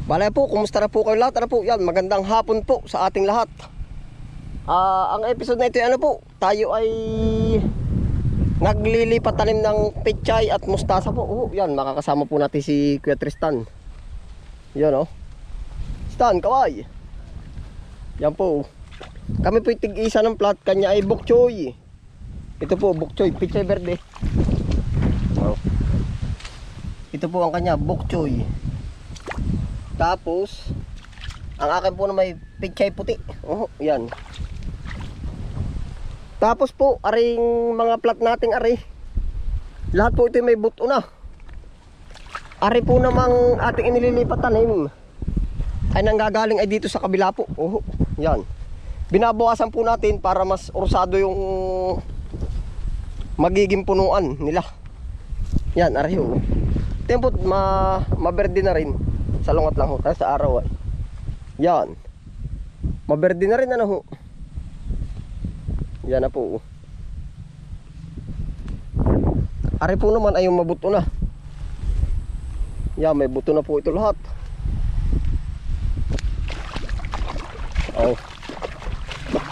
Bale po, kumusta na po kayo lahat? Ano po, yan, magandang hapon po sa ating lahat. Ang episode na ito, ano po, tayo ay naglilipat tanim ng pechay at mustasa po. Yan, makakasama po natin si Kuya Tristan. Yan Stan, kaway. Yan po. Kami po tig-isa ng plat, kanya ay bok choy. Ito po, bok choy, pechay verde. Ito po ang kanya, bok choy. Tapos ang akin po na may pechay puti. Yan. Tapos po, aring mga plat nating ari. Lahat po ito may buto na. Ari po namang ating inililipat tanim ay nanggagaling ay dito sa kabila po. Yan. Binabawasan po natin para mas orsado yung magiging punuan nila. Yan, ari ho. Tempot maberde na rin. Salungat lang ho tayo sa araw ay. Yan. Maberde na rin ho. Yan na po. Ari po naman ay yung mabuto na. Yan, may buto na po ito lahat.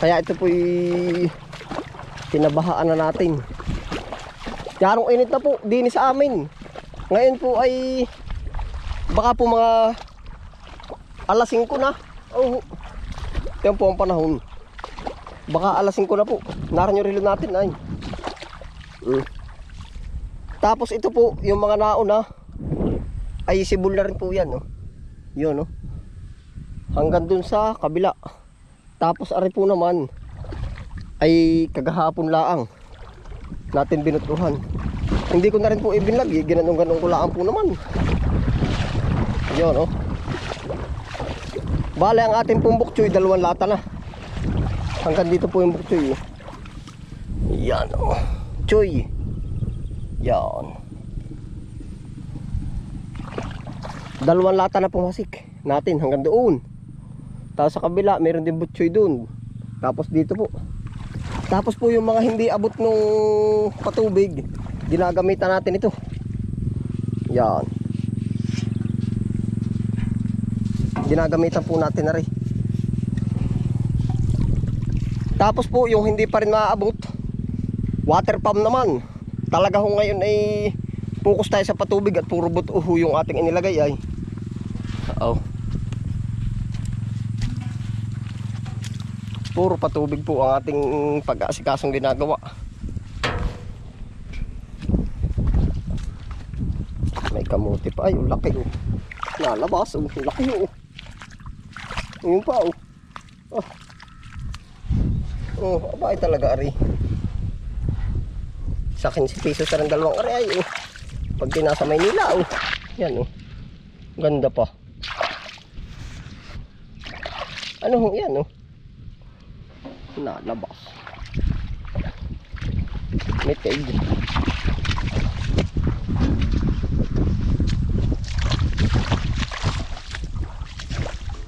Kaya ito po'y pinabahaan na natin. Yarong init na po din sa amin. Ngayon po ay baka po mga alas 5 na. Yan po ang panahon. Baka alas 5 na po. Naran yung relo natin ay. Tapos ito po, yung mga nauna ay sibol na rin po yan. Yun hanggang dun sa kabila. Tapos ari po naman ay kagahapon laang natin binutuhan. Hindi ko na rin po ibinlag. Ginanong-ganong ko laang po naman. Yun Bale ang ating pong bok choy, 2 lata na. Hanggang dito po yung bok choy. Yan choy. Yan 2 lata na pumasik natin hanggang doon. Tapos sa kabila meron din bok choy doon. Tapos dito po. Tapos po yung mga hindi abot nung patubig, ginagamitan natin ito. Yan. Ginagamitan po natin na rin. Tapos po yung hindi pa rin maaabot, water pump naman. Talaga ho ngayon ay focus tayo sa patubig at puro buto yung ating inilagay ay. Puro patubig po ang ating pag-aasikasong ginagawa. May kamuti pa ay, laki nalabas laki yun pa abay talaga ari. Sa akin si piso sa rin 2 ari ay pag nasa Maynila yan ganda pa. Yan nalabas metig.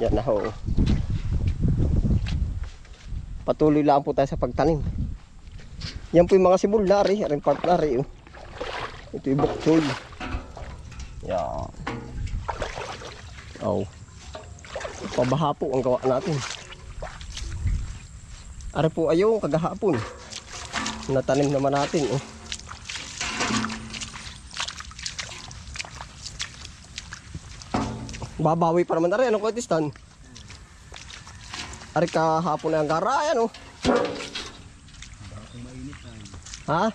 Yan na ho. Patuloy lang po tayo sa pagtanim. Yan po yung mga sibol na rin part na rin ito yung bok choy. Yan pabaha po ang gawa natin. Ari po ayong kagahapon natanim naman natin babawi pa naman na rin Kuya Tristan. Ari kahapon na ang gara yan ha?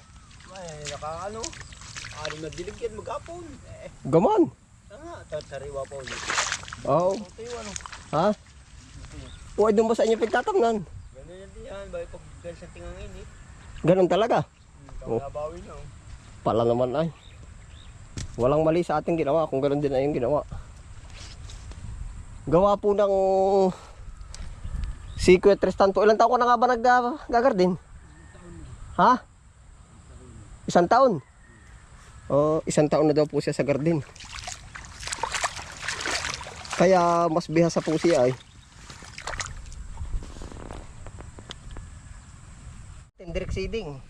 Ay naka ari na dilig yan maghapon gaman tatariwa pa ulit. Ha? Huwag doon ba sa inyo pagtatamnan? Ganun yan diyan bahay pag sa tingang init. Ganun talaga? Nabawi na Pala naman ay walang mali sa ating ginawa kung ganun din ay yung ginawa. Gawa po ng si Kuya Tristan po. Ilang taon ko na nga ba nag-garden? Ha? 1 taon? 1 taon na daw po siya sa garden. Kaya mas bihasa po siya ay. Direct seeding.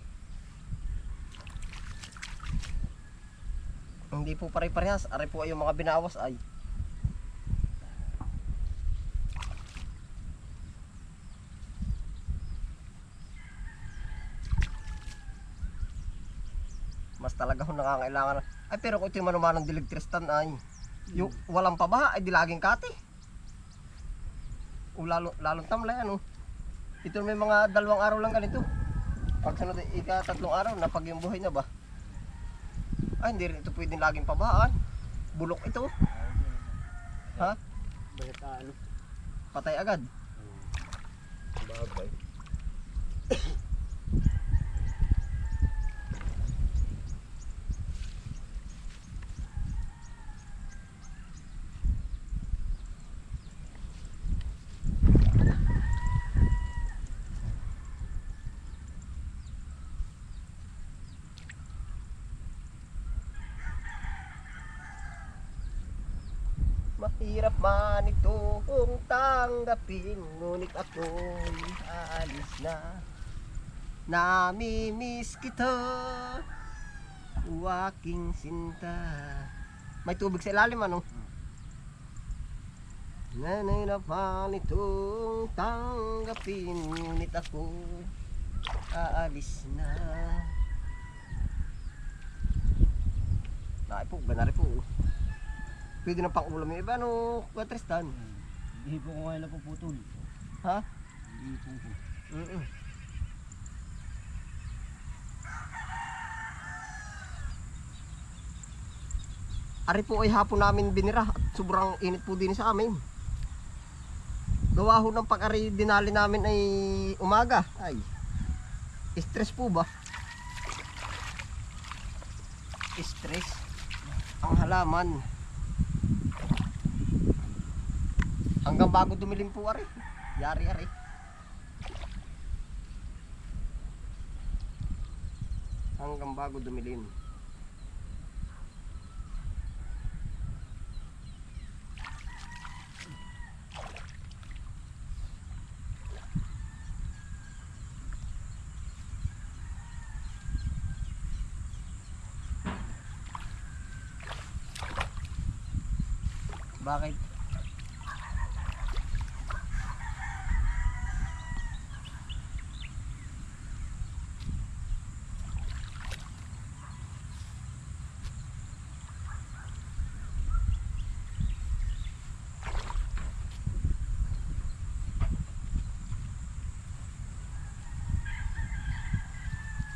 Hindi po pare-parehas. Ari po ay yung mga binawas ay. talaga ho nangangailangan. Ay pero kung ito yung manumanang dilig Tristan ay yung walang pabaha ay di laging kati. O lalong tamlay ano. Ito may mga 2 araw lang ganito. Pag sunod ika-3 araw na pag yung buhay na ba. Ay hindi rin ito pwedeng laging pabahaan. Bulok ito. Ha? Basta ano? Patay agad. Bagay. Mahirap man ito kung tanggapin, ngunit ako'y aalis na. Namimiss kita, o aking sinta. May tubig sa ilalim ano? Mahirap man itong tanggapin, ngunit ako'y aalis na. Naipog, ganari po. Pwede na pang ulam yung iba, no, Kuya Tristan? Hindi po ko ngayon napuputol. Ha? Hindi po ko. Ari po ay hapon namin binira at sobrang init po din sa amin. Gawa ho ng pag-ari dinali namin ay umaga. Ay, stress po ba? Stress ang halaman. Hanggang bago dumilim po ari. Yari. Hanggang bago dumilim. Bakit?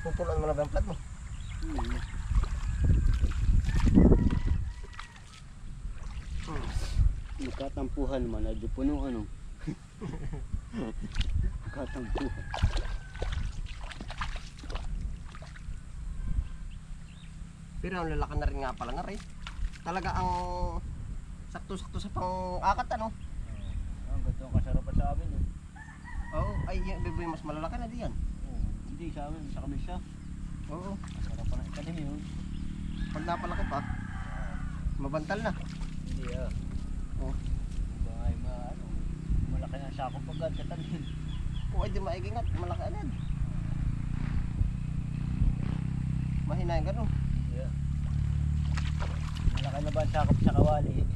Pupunan mo na ba ang plat mo? Nakatampuhan man, ay di puno ano. Nakatampuhan. Pero ang lalaki na rin nga pala na rin. Talaga ang sakto-sakto sa pang-akat ano? Ang ganito ang kasarapan sa amin eh. Oo, ay yung bebe mas malalaki na diyan. Hindi sa amin, sa kamisa. Oo, Kasarapan ng itanim yun. pag napalaki pa, mabantal na. Hindi ah. Oo. Diba ay malaki na sako pagkat sa tanim. Oo, ay di maiging at malaki agad. Mahina yung gano'n. Yeah. Malaki na ba ang sakop sa kawali?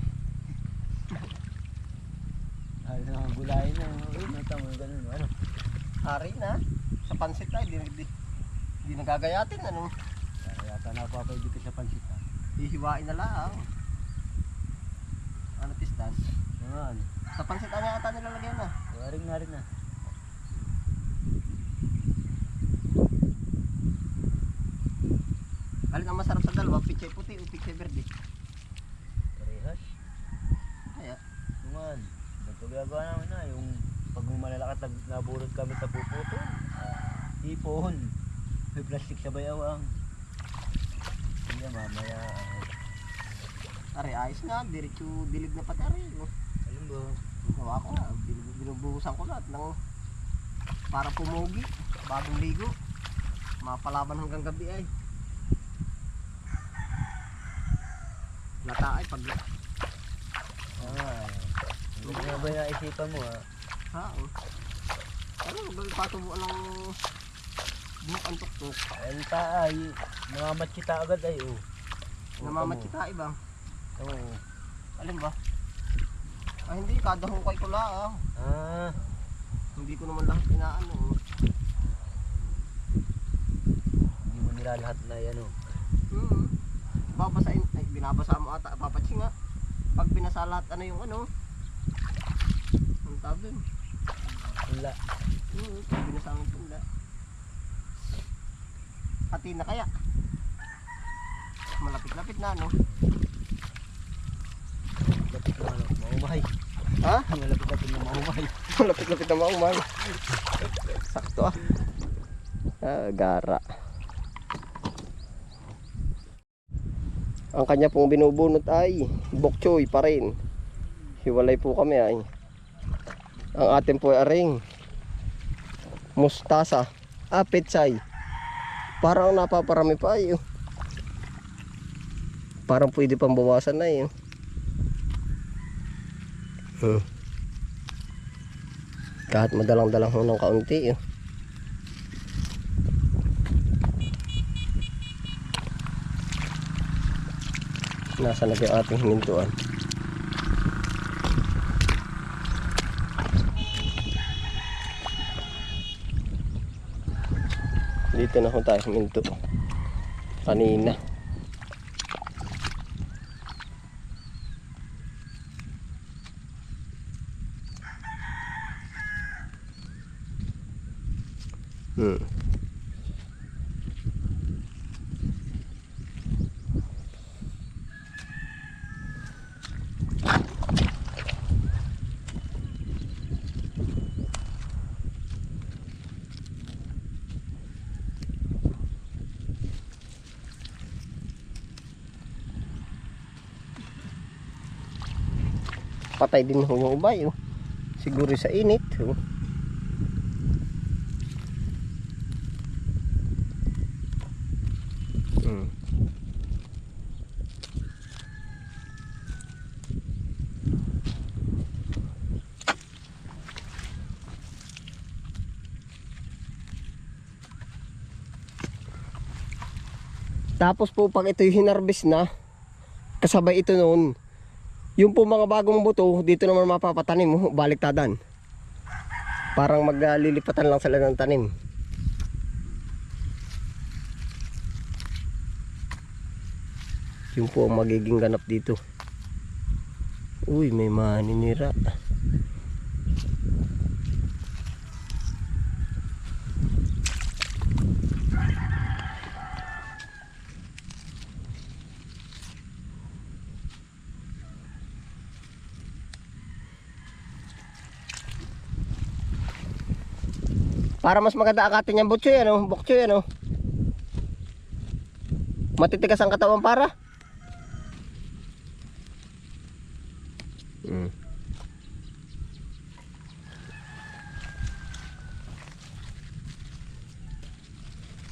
Ay, ang gulayin na. Uy, natamo yung ganun. Ano? Hari na. Sa pansit tayo, di nagagayatin ano. Kaya yata napapaidig ka sa pansit ha. Hihiwain na lang. Ano Tristan? Naman. Sa pansit ano yata nilalagyan na. Waring na rin na. Alin ang masarap sa dalawa, pichay puti o pichay verde? Parehas. Kaya, Naman. Nagpagagawa namin na yung pag malalakat naburot kami tapuputo. Ipon. May plastic sa bayawang. Hindi mamaya. ari ayos na, diretso dilig na pati ari. Alam ba? Gawa ko na, binubuhusan ko lahat ng para pumugi, bagong ligo. Mapalaban hanggang gabi ay. Lata ay pag Hindi na ba naisipan mo ha? ha, oh. Ano, patubuan ng buhok ang tuktok. Ayun taay. Namamat kita agad ay oh. Namamat kita iba. Oo. Alin ba? Ay hindi, kada hukay ko lang. Ah. Hindi ko naman lahat inaano. Hindi mo nila lahat na yan oh. Babasain, ay binabasa mo ata, papatsi nga. Pag binasa lahat, ano yung ano? Ang tawag dun? Wala. Pag binasa mo punla. Hati na kaya? Malapit-lapit na, no? Lapit na ano, maumay. Ha? Malapit-lapit na maumay. Malapit-lapit na maumay. Sakto ah. Gara. Ang kanya pong binubunot ay bok choy pa rin. Hiwalay po kami ay. Ang atin po ay aring mustasa. Petsay. Parang napaparami pa ay. Parang pwede pang bawasan na eh. Kahit madalang-dalang ho ng kaunti. Nasa na yung ating hinintuan? Dito na ho tayo hininto kanina. Patay din ho yung ubay. Siguro sa init. Tapos po pag ito yung hinarvest na, kasabay ito noon, yung po mga bagong buto, dito naman mapapatanim, baliktadan. Parang maglilipatan lang sila ng tanim. Yung po ang magiging ganap dito. Uy, may maninira. Para mas maganda akatin yung butchoy, ano? Bokchoy, ano? Matitigas ang katawan para?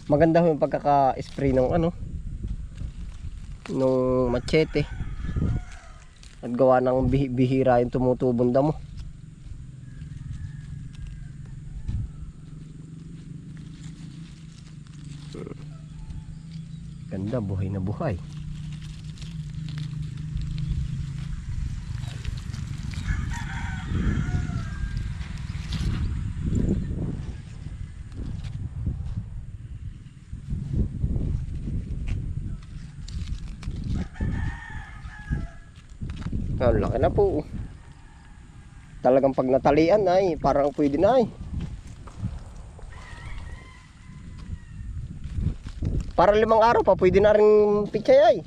Maganda ho yung pagkaka-spray ng ano? Nung machete. At gawa ng bihira yung tumutubong damo. Ganda, buhay na buhay. Ang laki na po. Talagang pag natalian ay parang pwede na ay. Para 5 araw pa pwede na rin pichay ay.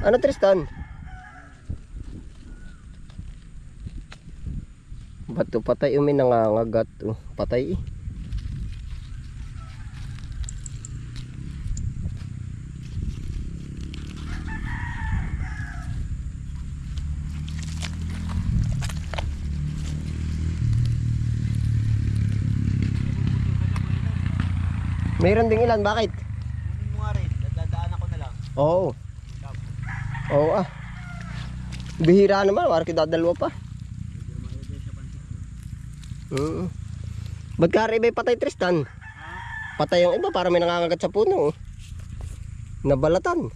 Ano Tristan? Bato patay umi nangangagat. Patay eh. Mayroon ding ilan, bakit? Kunin mo nga rin, dadaan ako na lang. Oo. Oo ah. Bihira naman, warki dadalwa pa. Ba't ka rin patay Tristan? Patay yung iba para may nangangagat sa puno. Nabalatan.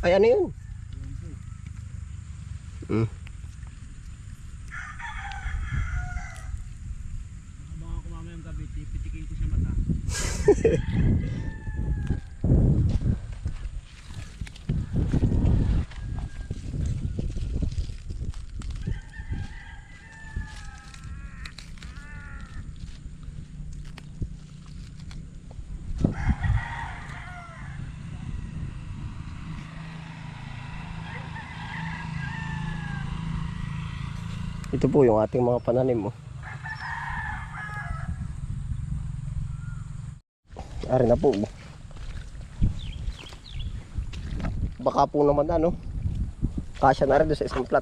Ay ano yun? Habang ako mamayang gabi, pitikin ko siya mata. Ito po yung ating mga pananim. Ari na po. Baka po naman kasya na rin doon sa isang plat.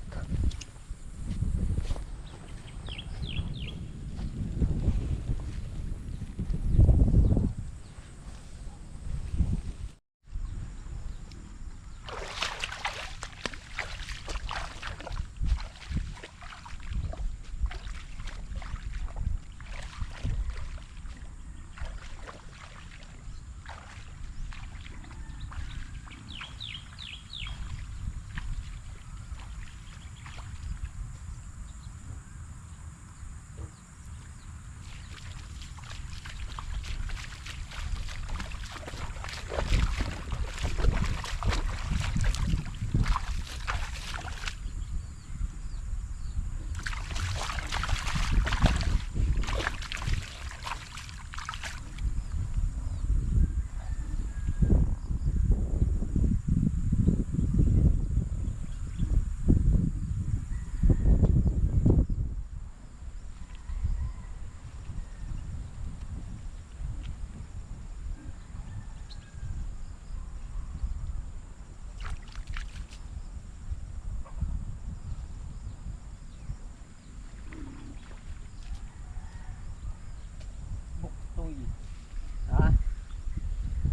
Ha?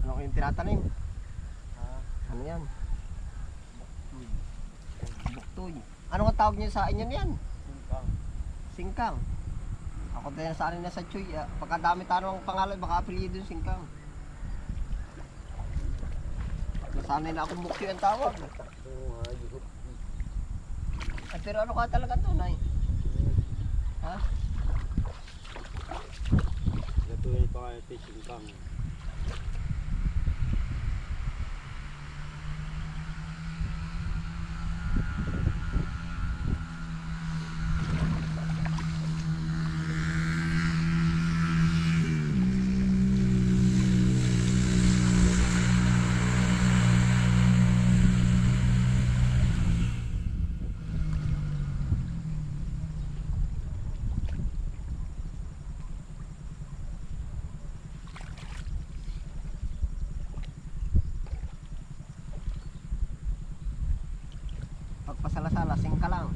Ano kayong tinatanim? Ano yan? Buktoy. Ano ang tawag niyo sa inyo niyan? Singkang. Singkang. Ako din sa akin na sa Chuy. Pagkadami tanong ang pangalan, baka apelyido yung Singkang. Nasanay na akong buktoy ang tawag. Ay, pero ano ka talaga tunay? Ha? Gatuhin pa kayo ito singkang. Pagpasala-sala, singka lang.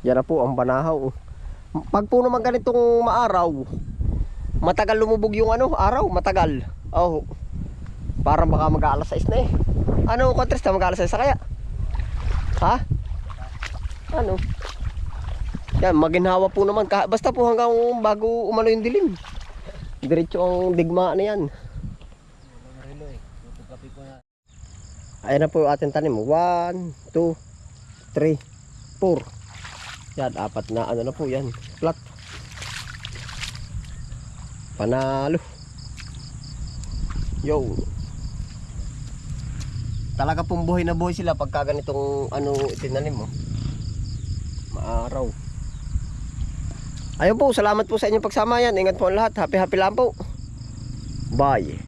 Yan na po ang banahaw. Pag po naman ganitong maaraw, matagal lumubog yung araw, matagal. Oh. Parang baka mag-aalas 6 na eh. Ano kontres na mag-aalas 6 kaya? Ha? Ano? Yan, maginhawa po naman. Basta po hanggang bago umano yung dilim. Diretso ang digma na yan. Ayan na po yung ating tanim. 1, 2, 3, 4. Yan, 4 na na po yan. Flat. Panalo. Yo. Talaga pong buhay na buhay sila pagka ganitong itinanim mo. Maaraw. Ayun po, salamat po sa inyong pagsama yan. Ingat po ang lahat. Happy lang po. Bye.